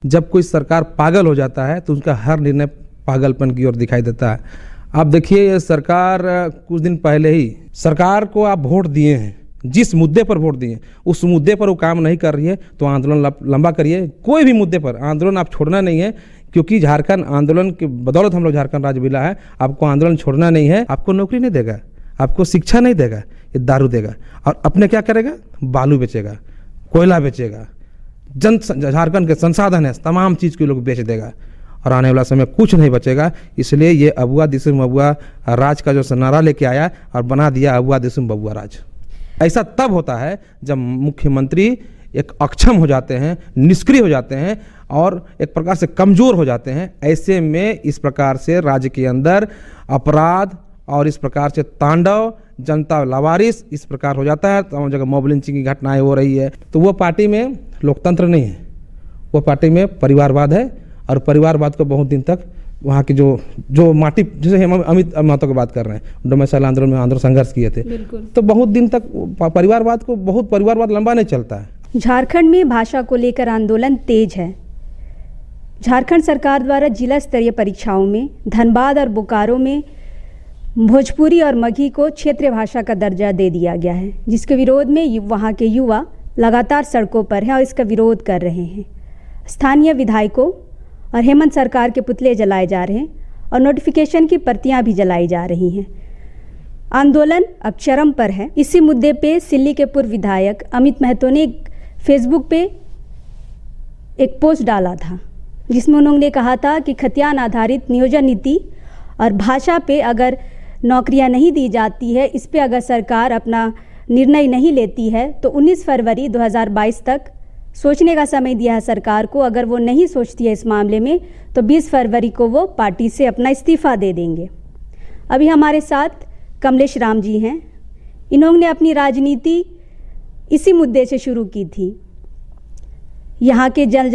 जब कोई सरकार पागल हो जाता है तो उसका हर निर्णय पागलपन की ओर दिखाई देता है। आप देखिए, ये सरकार कुछ दिन पहले ही सरकार को आप वोट दिए हैं, जिस मुद्दे पर वोट दिए उस मुद्दे पर वो काम नहीं कर रही है तो आंदोलन लंबा करिए। कोई भी मुद्दे पर आंदोलन आप छोड़ना नहीं है, क्योंकि झारखंड आंदोलन की बदौलत हम लोग झारखंड राज्य मिला है। आपको आंदोलन छोड़ना नहीं है। आपको नौकरी नहीं देगा, आपको शिक्षा नहीं देगा, ये दारू देगा और अपने क्या करेगा, बालू बेचेगा, कोयला बेचेगा, झारखंड के संसाधन है तमाम चीज़ के लोग बेच देगा और आने वाला समय कुछ नहीं बचेगा। इसलिए ये अबुआ दिसुम बबुआ राज का जो नारा लेके आया और बना दिया अबुआ दिसुम बबुआ राज। ऐसा तब होता है जब मुख्यमंत्री एक अक्षम हो जाते हैं, निष्क्रिय हो जाते हैं और एक प्रकार से कमज़ोर हो जाते हैं। ऐसे में इस प्रकार से राज्य के अंदर अपराध और इस प्रकार से तांडव, जनता लावारिस इस प्रकार हो जाता है। तमाम जगह मॉब लिंचिंग की घटनाएं हो रही है। तो वो पार्टी में लोकतंत्र नहीं है, वो पार्टी में परिवारवाद है और परिवारवाद को बहुत दिन तक वहाँ की जो माटी, जैसे हम अमित महतो की बात कर रहे हैं, डोमेसाइल आंदोलन में आंदोलन संघर्ष किए थे, तो बहुत दिन तक परिवारवाद लंबा नहीं चलता है। झारखंड में भाषा को लेकर आंदोलन तेज है। झारखंड सरकार द्वारा जिला स्तरीय परीक्षाओं में धनबाद और बोकारो में भोजपुरी और मगही को क्षेत्रीय भाषा का दर्जा दे दिया गया है, जिसके विरोध में वहाँ के युवा लगातार सड़कों पर हैं और इसका विरोध कर रहे हैं। स्थानीय विधायकों और हेमंत सरकार के पुतले जलाए जा रहे हैं और नोटिफिकेशन की प्रतियां भी जलाई जा रही हैं। आंदोलन अब चरम पर है। इसी मुद्दे पे सिल्ली के पूर्व विधायक अमित महतो ने फेसबुक पे एक पोस्ट डाला था, जिसमें उन्होंने कहा था कि खतियान आधारित नियोजन नीति और भाषा पे अगर नौकरियां नहीं दी जाती है, इस पे अगर सरकार अपना निर्णय नहीं लेती है तो 19 फरवरी 2022 तक सोचने का समय दिया है सरकार को। अगर वो नहीं सोचती है इस मामले में तो 20 फरवरी को वो पार्टी से अपना इस्तीफ़ा दे देंगे। अभी हमारे साथ कमलेश राम जी हैं। इन्होंने अपनी राजनीति इसी मुद्दे से शुरू की थी। यहाँ के जल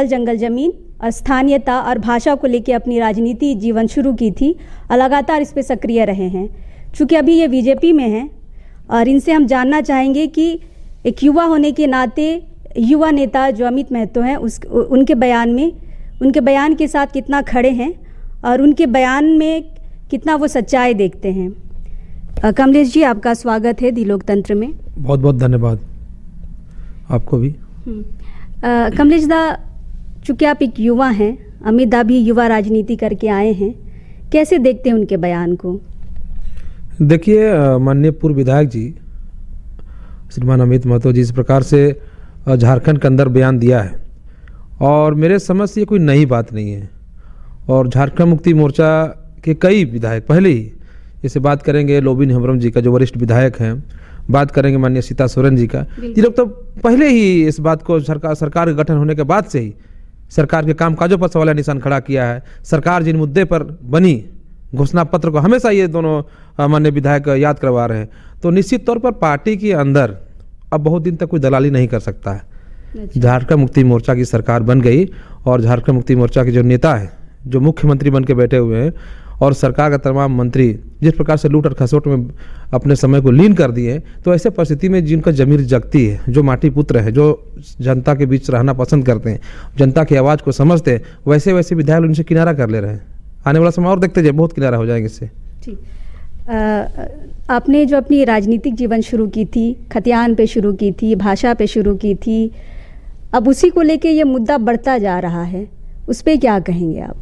जंगल ज़मीन और स्थानीयता और भाषा को लेकर अपनी राजनीति जीवन शुरू की थी और लगातार इस पर सक्रिय रहे हैं। चूँकि अभी ये बीजेपी में हैं और इनसे हम जानना चाहेंगे कि एक युवा होने के नाते युवा नेता जो अमित महतो हैं उनके बयान के साथ कितना खड़े हैं और उनके बयान में कितना वो सच्चाई देखते हैं। कमलेश जी, आपका स्वागत है दी लोकतंत्र में। बहुत बहुत धन्यवाद आपको भी। कमलेश दा, चूँकि आप एक युवा हैं, अमित दा भी युवा राजनीति करके आए हैं, कैसे देखते हैं उनके बयान को? देखिए, माननीय पूर्व विधायक जी श्रीमान अमित महतो जी इस प्रकार से झारखंड के अंदर बयान दिया है और मेरे समझ से ये कोई नई बात नहीं है। और झारखंड मुक्ति मोर्चा के कई विधायक पहले ही, जैसे बात करेंगे लोबिन हेम्ब्रम जी का जो वरिष्ठ विधायक हैं, बात करेंगे माननीय सीता सोरेन जी का, ये लोग तो पहले ही इस बात को सरकार का गठन होने के बाद से ही सरकार के कामकाजों पर सवालिया निशान खड़ा किया है। सरकार जिन मुद्दे पर बनी घोषणा पत्र को हमेशा ये दोनों माननीय विधायक याद करवा रहे हैं। तो निश्चित तौर पर पार्टी के अंदर अब बहुत दिन तक कोई दलाली नहीं कर सकता है। झारखंड मुक्ति मोर्चा की सरकार बन गई और झारखंड मुक्ति मोर्चा के जो नेता हैं, जो मुख्यमंत्री बन के बैठे हुए हैं और सरकार का तमाम मंत्री जिस प्रकार से लूट और खसोट में अपने समय को लीन कर दिए, तो ऐसे परिस्थिति में जिनका जमीर जगती है, जो माटी पुत्र है, जो जनता के बीच रहना पसंद करते हैं, जनता की आवाज़ को समझते हैं, वैसे वैसे विधायक उनसे किनारा कर ले रहे हैं। आने वाला समय और देखते जाइए, बहुत किनारा हो जाएंगे इससे। आपने जो अपनी राजनीतिक जीवन शुरू की थी, खतियान पे शुरू की थी, भाषा पे शुरू की थी, अब उसी को लेके ये मुद्दा बढ़ता जा रहा है, उस पर क्या कहेंगे आप?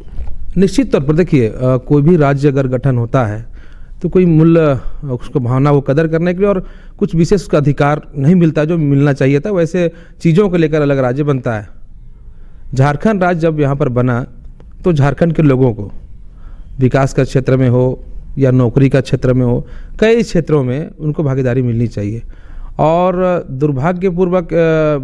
निश्चित तौर पर देखिए, कोई भी राज्य अगर गठन होता है तो कोई मूल्य, उसको भावना वो कदर करने के लिए और कुछ विशेष उसका अधिकार नहीं मिलता जो मिलना चाहिए था, वैसे चीज़ों को लेकर अलग राज्य बनता है। झारखंड राज्य जब यहाँ पर बना तो झारखंड के लोगों को विकास का क्षेत्र में हो या नौकरी का क्षेत्र में हो, कई क्षेत्रों में उनको भागीदारी मिलनी चाहिए। और दुर्भाग्यपूर्वक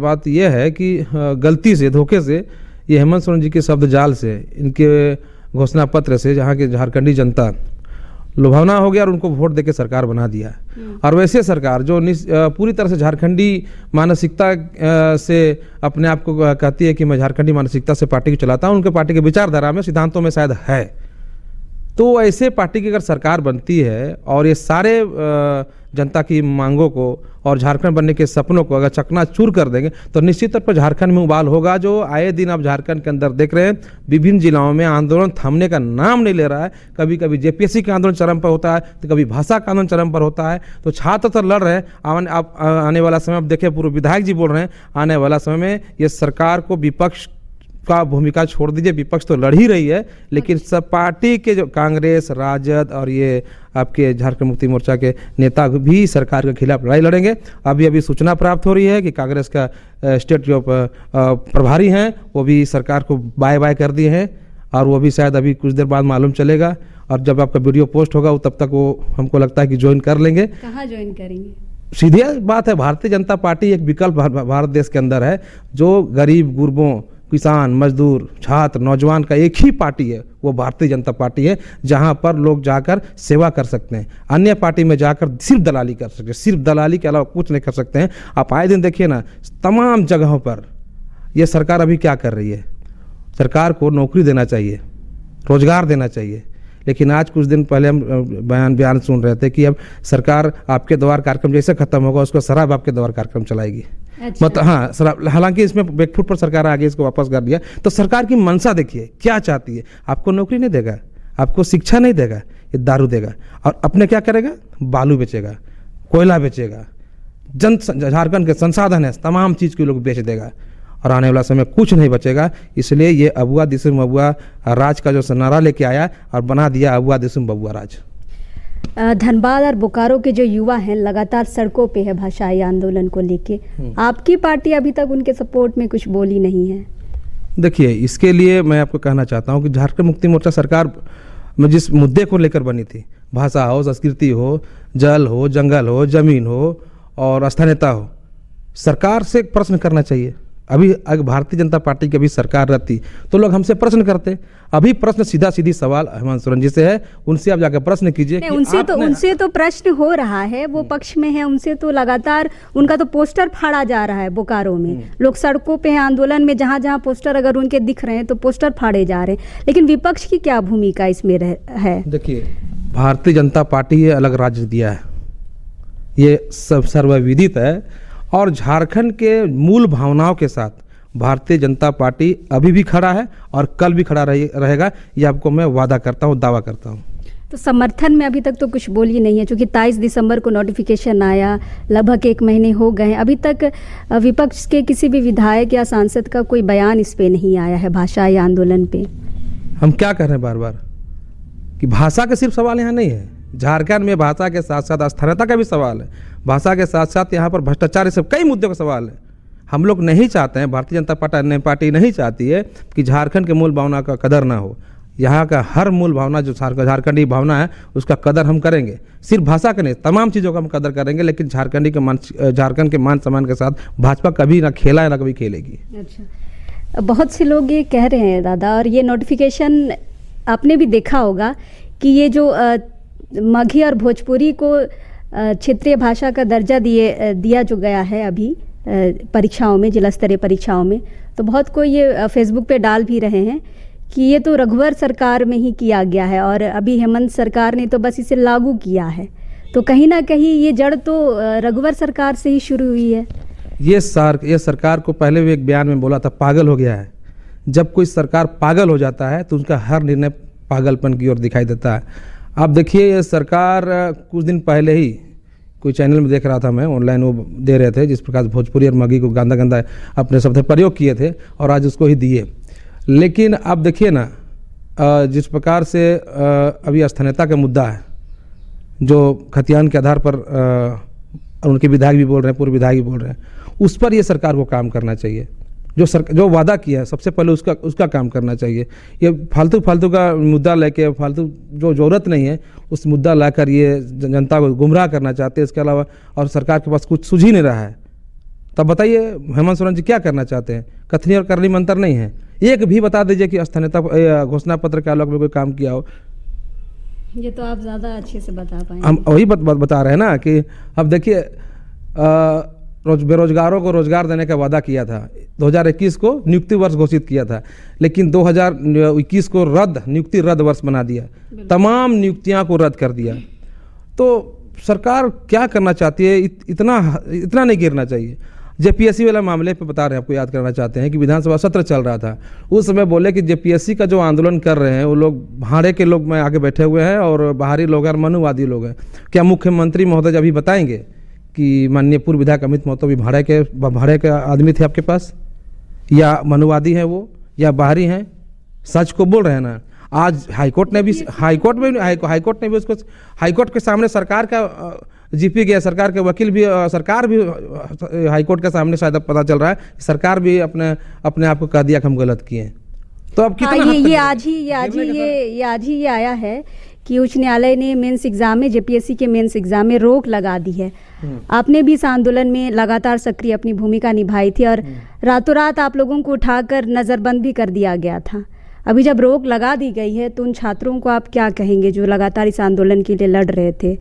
बात यह है कि गलती से, धोखे से, ये हेमंत सोरेन जी के शब्द जाल से, इनके घोषणा पत्र से जहाँ की झारखंडी जनता लुभावना हो गया और उनको वोट देके सरकार बना दिया। और वैसे सरकार जो पूरी तरह से झारखंडी मानसिकता से अपने आप को कहती है कि मैं झारखंडी मानसिकता से पार्टी को चलाता हूँ, उनके पार्टी के विचारधारा में, सिद्धांतों में शायद है, तो ऐसे पार्टी की अगर सरकार बनती है और ये सारे जनता की मांगों को और झारखंड बनने के सपनों को अगर चकनाचूर कर देंगे तो निश्चित तौर पर झारखंड में उबाल होगा। जो आए दिन आप झारखंड के अंदर देख रहे हैं, विभिन्न जिलाओं में आंदोलन थमने का नाम नहीं ले रहा है। कभी कभी जेपीएससी का आंदोलन चरम पर होता है तो कभी भाषा का आंदोलन चरम पर होता है। तो छात्र तो लड़ रहे हैं। आप आने वाला समय आप देखिए, पूर्व विधायक जी बोल रहे हैं, आने वाला समय में ये सरकार को विपक्ष का भूमिका छोड़ दीजिए, विपक्ष तो लड़ ही रही है, लेकिन सब पार्टी के जो कांग्रेस, राजद और ये आपके झारखंड मुक्ति मोर्चा के नेता भी सरकार के खिलाफ लड़ाई लड़ेंगे। अभी सूचना प्राप्त हो रही है कि कांग्रेस का स्टेट जो प्रभारी हैं वो भी सरकार को बाय बाय कर दिए हैं और वो भी शायद अभी कुछ देर बाद मालूम चलेगा। और जब आपका वीडियो पोस्ट होगा तब तक वो हमको लगता है कि ज्वाइन कर लेंगे। कहाँ ज्वाइन करेंगे? सीधी सीधी बात है, भारतीय जनता पार्टी एक विकल्प भारत देश के अंदर है, जो गरीब गुरबों, किसान, मजदूर, छात्र, नौजवान का एक ही पार्टी है, वो भारतीय जनता पार्टी है, जहां पर लोग जाकर सेवा कर सकते हैं। अन्य पार्टी में जाकर सिर्फ दलाली कर सकते हैं, सिर्फ दलाली के अलावा कुछ नहीं कर सकते हैं। आप आए दिन देखिए ना, तमाम जगहों पर ये सरकार अभी क्या कर रही है। सरकार को नौकरी देना चाहिए, रोजगार देना चाहिए, लेकिन आज कुछ दिन पहले हम बयान सुन रहे थे कि अब सरकार आपके द्वार कार्यक्रम जैसे खत्म होगा उसको शराब आपके द्वार कार्यक्रम चलाएगी। अच्छा। मतलब हाँ, शराब, हालांकि इसमें बैकफुट पर सरकार आगे इसको वापस कर दिया। तो सरकार की मंशा देखिए क्या चाहती है। आपको नौकरी नहीं देगा, आपको शिक्षा नहीं देगा, ये दारू देगा और अपने क्या करेगा, बालू बेचेगा, कोयला बेचेगा, झारखंड के संसाधन है तमाम चीज़ के लोग बेच देगा और आने वाला समय कुछ नहीं बचेगा। इसलिए ये अबुआ दिसुम अबुआ राज का जो नारा लेके आया और बना दिया अबुआ दिसुम बबुआ राज। धनबाद और बोकारो के जो युवा हैं लगातार सड़कों पे है भाषाई आंदोलन को लेके। आपकी पार्टी अभी तक उनके सपोर्ट में कुछ बोली नहीं है। देखिए, इसके लिए मैं आपको कहना चाहता हूँ कि झारखंड मुक्ति मोर्चा सरकार में जिस मुद्दे को लेकर बनी थी, भाषा हो, संस्कृति हो, जल हो, जंगल हो, जमीन हो और स्थानीयता हो, सरकार से प्रश्न करना चाहिए। अभी अगर भारतीय जनता पार्टी की अभी सरकार रहती तो लोग हमसे प्रश्न करते। अभी प्रश्न सीधा सीधी सवाल हेमंत सोरेन जी से है, उनसे आप जाकर प्रश्न कीजिए कि उनसे तो प्रश्न हो रहा है, वो पक्ष में है, उनसे तो लगातार उनका तो पोस्टर फाड़ा जा रहा है। बोकारो में लोग सड़कों पे हैं, आंदोलन में जहां जहां पोस्टर अगर उनके दिख रहे हैं तो पोस्टर फाड़े जा रहे हैं। लेकिन विपक्ष की क्या भूमिका इसमें है? देखिए, भारतीय जनता पार्टी ये अलग राज्य दिया है, ये सब सर्वविदित है और झारखंड के मूल भावनाओं के साथ भारतीय जनता पार्टी अभी भी खड़ा है और कल भी खड़ा रहेगा। ये आपको मैं वादा करता हूँ, दावा करता हूँ। तो समर्थन में अभी तक तो कुछ बोली नहीं है, क्योंकि 23 दिसंबर को नोटिफिकेशन आया, लगभग 1 महीने हो गए हैं, अभी तक विपक्ष के किसी भी विधायक या सांसद का कोई बयान इस पे नहीं आया है भाषाई आंदोलन पे। हम क्या कह रहे हैं बार बार कि भाषा का सिर्फ सवाल यहाँ नहीं है, झारखंड में भाषा के साथ साथ स्थानीयता का भी सवाल है, भाषा के साथ साथ यहाँ पर भ्रष्टाचार, सब कई मुद्दों का सवाल है। हम लोग नहीं चाहते हैं, भारतीय जनता पार्टी नहीं चाहती है कि झारखंड के मूल भावना का कदर ना हो। यहाँ का हर मूल भावना जो झारखंडी भावना है उसका कदर हम करेंगे, सिर्फ भाषा का नहीं, तमाम चीज़ों का हम कदर करेंगे। लेकिन झारखंड के मान सम्मान के साथ भाजपा कभी ना खेला है ना कभी खेलेगी। अच्छा, बहुत से लोग ये कह रहे हैं दादा, और ये नोटिफिकेशन आपने भी देखा होगा कि ये जो मगही और भोजपुरी को क्षेत्रीय भाषा का दर्जा दिया जो गया है अभी परीक्षाओं में, जिला स्तरीय परीक्षाओं में, तो बहुत कोई ये फेसबुक पे डाल भी रहे हैं कि ये तो रघुवर सरकार में ही किया गया है और अभी हेमंत सरकार ने तो बस इसे लागू किया है। तो कहीं ना कहीं ये जड़ तो रघुवर सरकार से ही शुरू हुई है। ये सरकार को पहले भी एक बयान में बोला था, पागल हो गया है। जब कोई सरकार पागल हो जाता है तो उसका हर निर्णय पागलपन की ओर दिखाई देता है। आप देखिए, ये सरकार कुछ दिन पहले ही कोई चैनल में देख रहा था मैं, ऑनलाइन वो दे रहे थे जिस प्रकार भोजपुरी और मगही को गंदा गंदा अपने शब्द प्रयोग किए थे और आज उसको ही दिए। लेकिन आप देखिए ना, जिस प्रकार से अभी स्थानीयता का मुद्दा है, जो खतियान के आधार पर उनके विधायक भी बोल रहे हैं, पूर्व विधायक भी बोल रहे हैं, उस पर ये सरकार को काम करना चाहिए। जो वादा किया है सबसे पहले उसका काम करना चाहिए। ये फालतू का मुद्दा लेके, फालतू जो ज़रूरत नहीं है उस मुद्दा लाकर ये जनता को गुमराह करना चाहते हैं। इसके अलावा और सरकार के पास कुछ सूझ ही नहीं रहा है। तब बताइए हेमंत सोरेन जी क्या करना चाहते हैं? कथनी और करनी मंत्र नहीं है। एक भी बता दीजिए कि स्थानीयता घोषणा पत्र के आलोक में कोई काम किया हो। ये तो आप ज़्यादा अच्छे से बता पाएंगे। हम वही बता रहे हैं ना कि अब देखिए, बेरोजगारों को रोजगार देने का वादा किया था। 2021 को नियुक्ति वर्ष घोषित किया था, लेकिन 2021 को नियुक्ति रद्द वर्ष बना दिया, तमाम नियुक्तियां को रद्द कर दिया। तो सरकार क्या करना चाहती है? इतना नहीं गिरना चाहिए। जेपीएससी वाला मामले पे बता रहे हैं, आपको याद करना चाहते हैं कि विधानसभा सत्र चल रहा था, उस समय बोले कि जेपीएससी का जो आंदोलन कर रहे हैं वो लोग भाड़े के लोग में आगे बैठे हुए हैं और बाहरी लोग हैं और मनुवादी लोग हैं। क्या मुख्यमंत्री महोदय अभी बताएंगे कि माननीय पूर्व विधायक अमित महतो भी भाड़े के आदमी थे आपके पास, या मनुवादी हैं वो, या बाहरी हैं? सच को बोल रहे हैं ना। आज हाईकोर्ट ने भी उसको हाईकोर्ट के सामने सरकार का जीपी गया, सरकार के वकील भी, सरकार भी हाईकोर्ट के सामने शायद पता चल रहा है, सरकार भी अपने आप को कह दिया कि हम गलत किए। तो अब कितना ये आज ही ये आया है कि उच्च न्यायालय ने मेंस एग्जाम में, जेपीएससी के मेंस एग्जाम में रोक लगा दी है। आपने भी इस आंदोलन में लगातार सक्रिय अपनी भूमिका निभाई थी और रातों रात आप लोगों को उठाकर नज़रबंद भी कर दिया गया था। अभी जब रोक लगा दी गई है तो उन छात्रों को आप क्या कहेंगे जो लगातार इस आंदोलन के लिए लड़ रहे थे?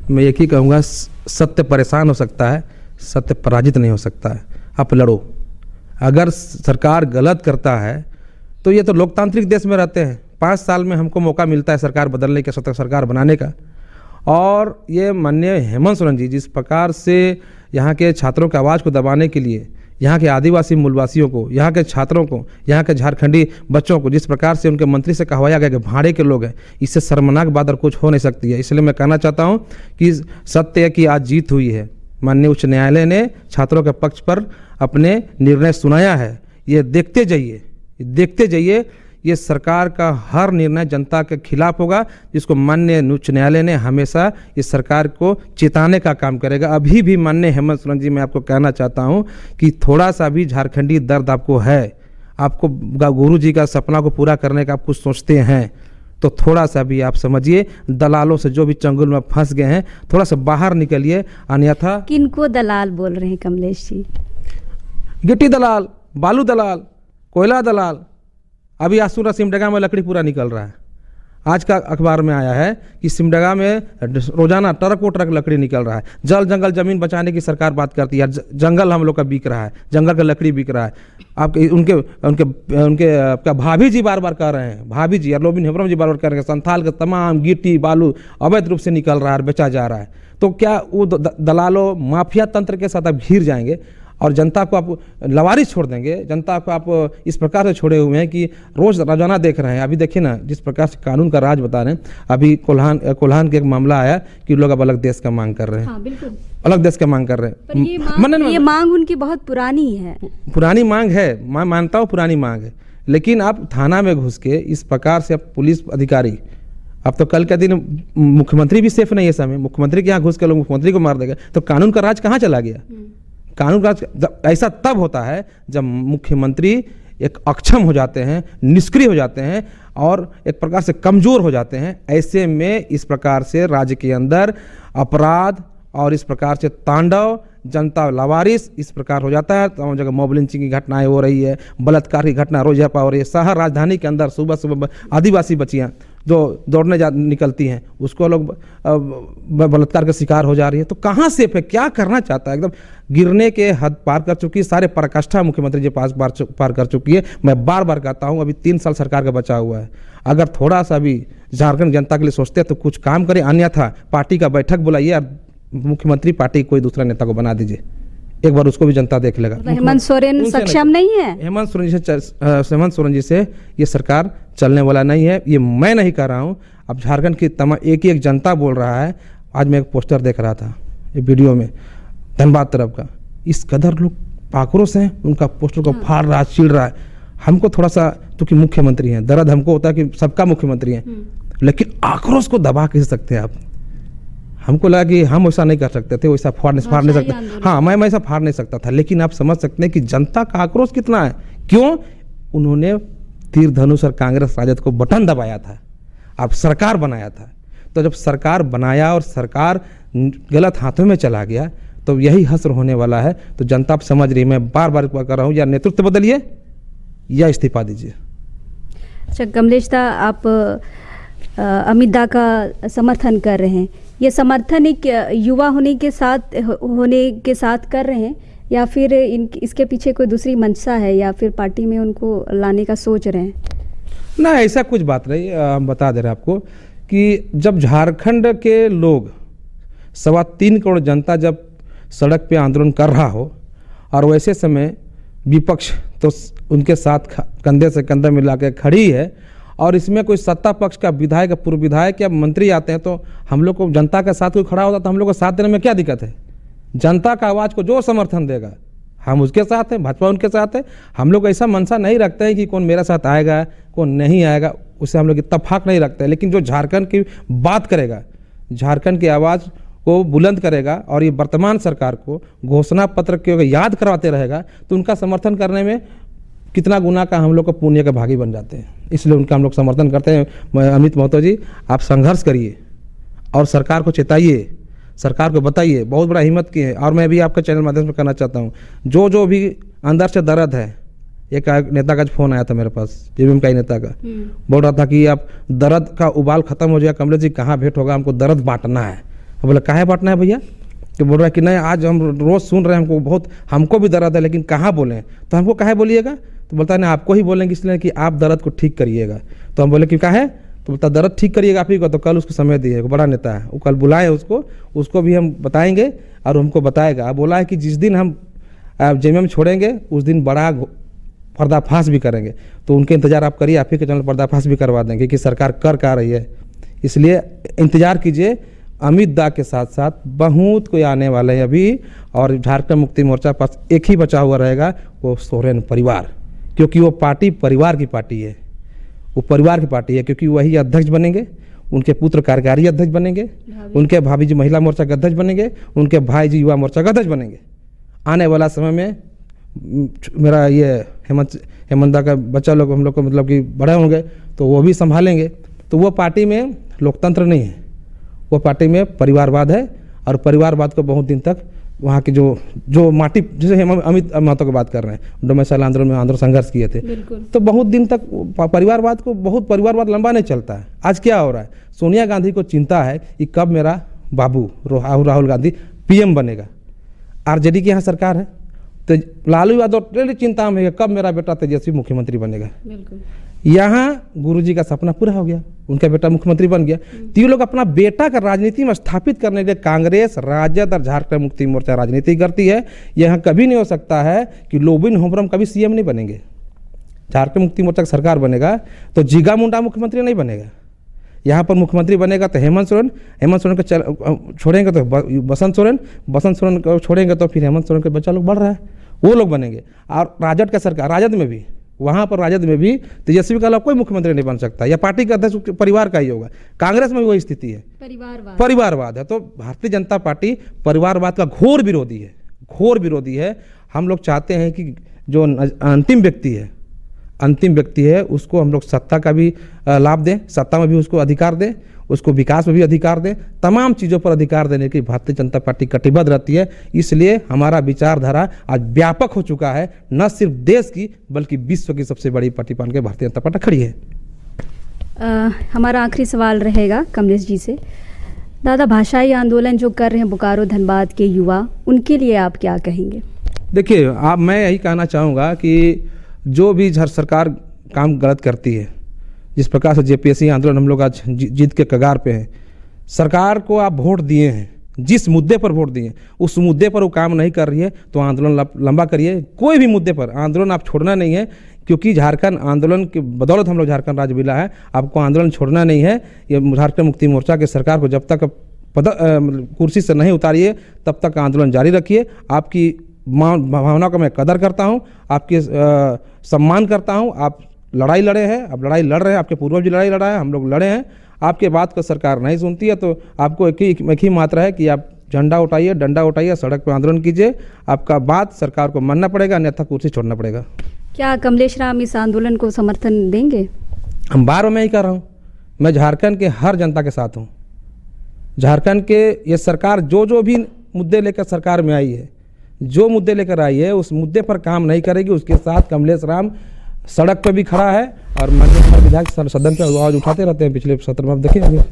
मैं एक ही कहूँगा, सत्य परेशान हो सकता है, सत्य पराजित नहीं हो सकता है। आप लड़ो। अगर सरकार गलत करता है तो ये तो लोकतांत्रिक देश में रहते हैं, 5 साल में हमको मौका मिलता है सरकार बदलने का, सरकार बनाने का। और ये माननीय हेमंत सोरेन जी जिस प्रकार से यहाँ के छात्रों की आवाज़ को दबाने के लिए, यहाँ के आदिवासी मूलवासियों को, यहाँ के छात्रों को, यहाँ के झारखंडी बच्चों को जिस प्रकार से उनके मंत्री से कहवाया गया कि भाड़े के लोग हैं, इससे शर्मनाक बात और कुछ हो नहीं सकती है। इसलिए मैं कहना चाहता हूँ कि सत्य है कि आज जीत हुई है। माननीय उच्च न्यायालय ने छात्रों के पक्ष पर अपने निर्णय सुनाया है। ये देखते जाइए, ये सरकार का हर निर्णय जनता के खिलाफ होगा, जिसको माननीय उच्च न्यायालय ने हमेशा इस सरकार को चेताने का काम करेगा। अभी भी माननीय हेमंत सोरेन जी, मैं आपको कहना चाहता हूं कि थोड़ा सा भी झारखंडी दर्द आपको है, आपको गुरु जी का सपना को पूरा करने का आप कुछ सोचते हैं, तो थोड़ा सा भी आप समझिए, दलालों से जो भी चंगुल में फंस गए हैं, थोड़ा सा बाहर निकलिए, अन्यथा। किनको दलाल बोल रहे हैं कमलेश जी? गिट्टी दलाल, बालू दलाल, कोयला दलाल। अभी आज सूरत सिमडेगा में लकड़ी पूरा निकल रहा है। आज का अखबार में आया है कि सिमडेगा में रोजाना ट्रक लकड़ी निकल रहा है। जल जंगल जमीन बचाने की सरकार बात करती है, जंगल हम लोग का बिक रहा है, जंगल का लकड़ी बिक रहा है। आपके उनके आपका भाभी जी बार बार कह रहे हैं, भाभी जी अरलोबिन हेम्ब्रम जी बार बार कह रहे हैं, संथाल का तमाम गिट्टी बालू अवैध रूप से निकल रहा है और बेचा जा रहा है। तो क्या वो दलालों माफिया तंत्र के साथ आप घिर जाएंगे और जनता को आप लवारिस छोड़ देंगे? जनता को आप इस प्रकार से छोड़े हुए हैं कि रोज रोजाना देख रहे हैं। अभी देखिए ना, जिस प्रकार से कानून का राज बता रहे हैं। अभी कोल्हान के एक मामला आया कि लोग अब अलग देश का मांग कर रहे हैं। हाँ, बिल्कुल अलग देश का मांग कर रहे हैं। पर ये मांग उनकी बहुत पुरानी है। पुरानी मांग है, मैं मानता हूँ पुरानी मांग है, लेकिन आप थाना में घुस के इस प्रकार से आप पुलिस अधिकारी, अब तो कल के दिन मुख्यमंत्री भी सेफ नहीं है समय, मुख्यमंत्री के यहाँ घुस के लोग मुख्यमंत्री को मार देगा, तो कानून का राज कहाँ चला गया? कानून का ऐसा तब होता है जब मुख्यमंत्री एक अक्षम हो जाते हैं, निष्क्रिय हो जाते हैं और एक प्रकार से कमजोर हो जाते हैं। ऐसे में इस प्रकार से राज्य के अंदर अपराध और इस प्रकार से तांडव, जनता लावारिस इस प्रकार हो जाता है। तमाम जगह मॉब लिंचिंग की घटनाएं हो रही है, बलात्कार की घटना रोज हो रही है। शहर राजधानी के अंदर सुबह सुबह आदिवासी बच्चियाँ जो दौड़ने निकलती हैं, उसको लोग बलात्कार का शिकार हो जा रही है। तो कहाँ से है, क्या करना चाहता है? एकदम गिरने के हद पार कर चुकी है, सारे पराकाष्ठा मुख्यमंत्री जी पार कर चुकी है। मैं बार बार कहता हूँ, अभी 3 साल सरकार का बचा हुआ है। अगर थोड़ा सा भी झारखंड जनता के लिए सोचते हैं तो कुछ काम करें, अन्यथा पार्टी का बैठक बुलाइए और मुख्यमंत्री पार्टी कोई दूसरा नेता को बना दीजिए, एक बार उसको भी जनता देख लेगा। हेमंत सोरेन सक्षम नहीं है। हेमंत सोरेन जी से ये सरकार चलने वाला नहीं है। ये मैं नहीं कह रहा हूँ, अब झारखंड की तमाम एक जनता बोल रहा है। आज मैं एक पोस्टर देख रहा था, ये वीडियो में, धनबाद तरफ का, इस कदर लोग आक्रोश हैं, उनका पोस्टर को फाड़ रहा, चीड़ रहा है। हमको थोड़ा सा, क्योंकि मुख्यमंत्री हैं, दर्द हमको होता है कि सबका मुख्यमंत्री हैं, लेकिन आक्रोश को दबा कैसे सकते हैं आप? हमको लगा कि हम वैसा नहीं कर सकते थे, वैसा फाड़ नहीं सकते। हाँ, मैं ऐसा फाड़ नहीं सकता था, लेकिन आप समझ सकते हैं कि जनता का आक्रोश कितना है। क्यों? उन्होंने तीर धनुष और कांग्रेस राजद को बटन दबाया था, अब सरकार बनाया था। तो जब सरकार बनाया और सरकार गलत हाथों में चला गया तो यही हश्र होने वाला है। तो जनता आप समझ रही, मैं बार बार कर रहा हूँ, या नेतृत्व बदलिए या इस्तीफा दीजिए। अच्छा कमलेश दा, आप अमित दा का समर्थन कर रहे हैं, ये समर्थन एक युवा होने के साथ कर रहे हैं, या फिर इसके पीछे कोई दूसरी मंशा है, या फिर पार्टी में उनको लाने का सोच रहे हैं? ना, ऐसा कुछ बात नहीं। हम बता दे रहे हैं आपको कि जब झारखंड के लोग 3.25 करोड़ जनता जब सड़क पे आंदोलन कर रहा हो और वैसे समय विपक्ष तो उनके साथ कंधे से कंधा मिला के खड़ी है, और इसमें कोई सत्ता पक्ष का विधायक, पूर्व विधायक या मंत्री आते हैं, तो हम लोग को जनता के साथ कोई खड़ा होता तो हम लोग को साथ देने में क्या दिक्कत है? जनता का आवाज़ को जो समर्थन देगा हम उसके साथ हैं, भाजपा उनके साथ है। हम लोग ऐसा मनसा नहीं रखते हैं कि कौन मेरे साथ आएगा कौन नहीं आएगा, उससे हम लोग इत्तेफाक नहीं रखते हैं। लेकिन जो झारखंड की बात करेगा, झारखंड की आवाज़ को बुलंद करेगा और ये वर्तमान सरकार को घोषणा पत्र के याद करवाते रहेगा, तो उनका समर्थन करने में कितना गुना का हम लोग को पुण्य के भागी बन जाते हैं। इसलिए उनका हम लोग समर्थन करते हैं। अमित महतो जी, आप संघर्ष करिए और सरकार को चेताइए, सरकार को बताइए, बहुत बड़ा हिम्मत की है। और मैं भी आपके चैनल माध्यम से कहना चाहता हूँ, जो भी अंदर से दर्द है, एक नेता का फ़ोन आया था मेरे पास, जेबीएम का ही नेता का, बोल रहा था कि आप दर्द का उबाल खत्म हो जाएगा, कमलेश जी कहाँ भेंट होगा, हमको दर्द बांटना है। बोले काहे बांटना है भैया? तो बोल रहा है कि नहीं, आज हम रोज़ सुन रहे हैं, हमको भी दर्द है, लेकिन कहाँ बोलें? तो हमको काहे बोलिएगा? तो बोलता है ना, आपको ही बोलेंगे इसलिए कि आप दर्द को ठीक करिएगा। तो हम बोले कि काहे? तो बोलता दर्द ठीक करिएगा आप ही को। तो कल उसको समय दिए, बड़ा नेता है वो, कल बुलाए उसको भी हम बताएंगे और हमको बताएगा। बोला है कि जिस दिन हम जेएमएम छोड़ेंगे उस दिन बड़ा पर्दाफाश भी करेंगे। तो उनके इंतजार आप करिए, आप ही के चैनल पर्दाफाश भी करवा देंगे कि सरकार कर क्या रही है। इसलिए इंतजार कीजिए। अमित दा के साथ साथ बहुत कोई आने वाले हैं अभी, और झारखंड मुक्ति मोर्चा पास एक ही बचा हुआ रहेगा, वो सोरेन परिवार, क्योंकि वो पार्टी परिवार की पार्टी है, वो परिवार की पार्टी है। क्योंकि वही अध्यक्ष बनेंगे, उनके पुत्र कार्यकारी अध्यक्ष बनेंगे, उनके भाभी जी महिला मोर्चा का अध्यक्ष बनेंगे, उनके भाई जी युवा मोर्चा का अध्यक्ष बनेंगे। आने वाला समय में मेरा ये हेमंत दा का बच्चा लोग हम लोग को मतलब कि बड़े होंगे तो वो भी संभालेंगे। तो वो पार्टी में लोकतंत्र नहीं है, वो पार्टी में परिवारवाद है। और परिवारवाद को बहुत दिन तक वहाँ की जो माटी, जैसे अमित महतो की बात कर रहे हैं, डोमिसाइल आंदोलन में आंदोलन संघर्ष किए थे, तो बहुत दिन तक परिवारवाद लंबा नहीं चलता है। आज क्या हो रहा है? सोनिया गांधी को चिंता है कि कब मेरा बाबू राहुल गांधी पीएम बनेगा। आरजेडी की यहाँ सरकार है, तो लालू यादव डेली चिंता में है कब मेरा बेटा तेजस्वी मुख्यमंत्री बनेगा। यहाँ गुरुजी का सपना पूरा हो गया, उनका बेटा मुख्यमंत्री बन गया। तो ये लोग अपना बेटा का राजनीति में स्थापित करने के लिए कांग्रेस, राजद और झारखंड मुक्ति मोर्चा राजनीति करती है। यहाँ कभी नहीं हो सकता है कि लोबिन होमरम कभी सीएम नहीं बनेंगे। झारखंड मुक्ति मोर्चा का सरकार बनेगा तो जीगा मुंडा मुख्यमंत्री नहीं बनेगा। यहाँ पर मुख्यमंत्री बनेगा तो हेमंत सोरेन को छोड़ेंगे तो बसंत सोरेन को छोड़ेंगे तो फिर हेमंत सोरेन के बच्चा लोग बढ़ रहा है, वो लोग बनेंगे। और राजद का सरकार, राजद में भी, वहाँ पर राजद में भी तेजस्वी का कोई मुख्यमंत्री नहीं बन सकता, या पार्टी का अध्यक्ष परिवार का ही होगा। कांग्रेस में भी वही स्थिति है, परिवारवाद है। तो भारतीय जनता पार्टी परिवारवाद का घोर विरोधी है। हम लोग चाहते हैं कि जो अंतिम व्यक्ति है उसको हम लोग सत्ता का भी लाभ दें, सत्ता में भी उसको अधिकार दें, उसको विकास में भी अधिकार दें, तमाम चीज़ों पर अधिकार देने की भारतीय जनता पार्टी कटिबद्ध रहती है। इसलिए हमारा विचारधारा आज व्यापक हो चुका है, न सिर्फ देश की बल्कि विश्व की सबसे बड़ी पार्टी बन के भारतीय जनता पार्टी खड़ी है। हमारा आखिरी सवाल रहेगा कमलेश जी से। दादा, भाषाई आंदोलन जो कर रहे हैं बोकारो धनबाद के युवा, उनके लिए आप क्या कहेंगे? देखिए, मैं यही कहना चाहूँगा कि जो भी सरकार काम गलत करती है, जिस प्रकार से जेपीएससी आंदोलन हम लोग आज जीत के कगार पे हैं, सरकार को आप वोट दिए हैं, जिस मुद्दे पर वोट दिए उस मुद्दे पर वो काम नहीं कर रही है तो आंदोलन लंबा करिए। कोई भी मुद्दे पर आंदोलन आप छोड़ना नहीं है, क्योंकि झारखंड आंदोलन की बदौलत हम लोग झारखंड राज्य मिला है। आपको आंदोलन छोड़ना नहीं है। ये झारखंड मुक्ति मोर्चा के सरकार को जब तक कुर्सी से नहीं उतारिए तब तक आंदोलन जारी रखिए। आपकी भावना का मैं कदर करता हूँ, आपके सम्मान करता हूँ। आप लड़ाई लड़े हैं, आप लड़ाई लड़ रहे हैं, आपके पूर्वज लड़ाई लड़ा है, हम लोग लड़े हैं। आपके बात को सरकार नहीं सुनती है तो आपको एक ही मात्रा है कि आप झंडा उठाइए, डंडा उठाइए, सड़क पर आंदोलन कीजिए। आपका बात सरकार को मानना पड़ेगा, अन्यथा कुर्सी छोड़ना पड़ेगा। क्या कमलेश राम इस आंदोलन को समर्थन देंगे? हम बार मैं ही कह रहा हूँ, मैं झारखंड के हर जनता के साथ हूँ। झारखंड के ये सरकार जो भी मुद्दे लेकर सरकार में आई है, जो मुद्दे लेकर आई है उस मुद्दे पर काम नहीं करेगी। उसके साथ कमलेश राम सड़क पर भी खड़ा है और माननीय विधायक सदन पर आवाज़ उठाते रहते हैं पिछले सत्र में, आप देखेंगे।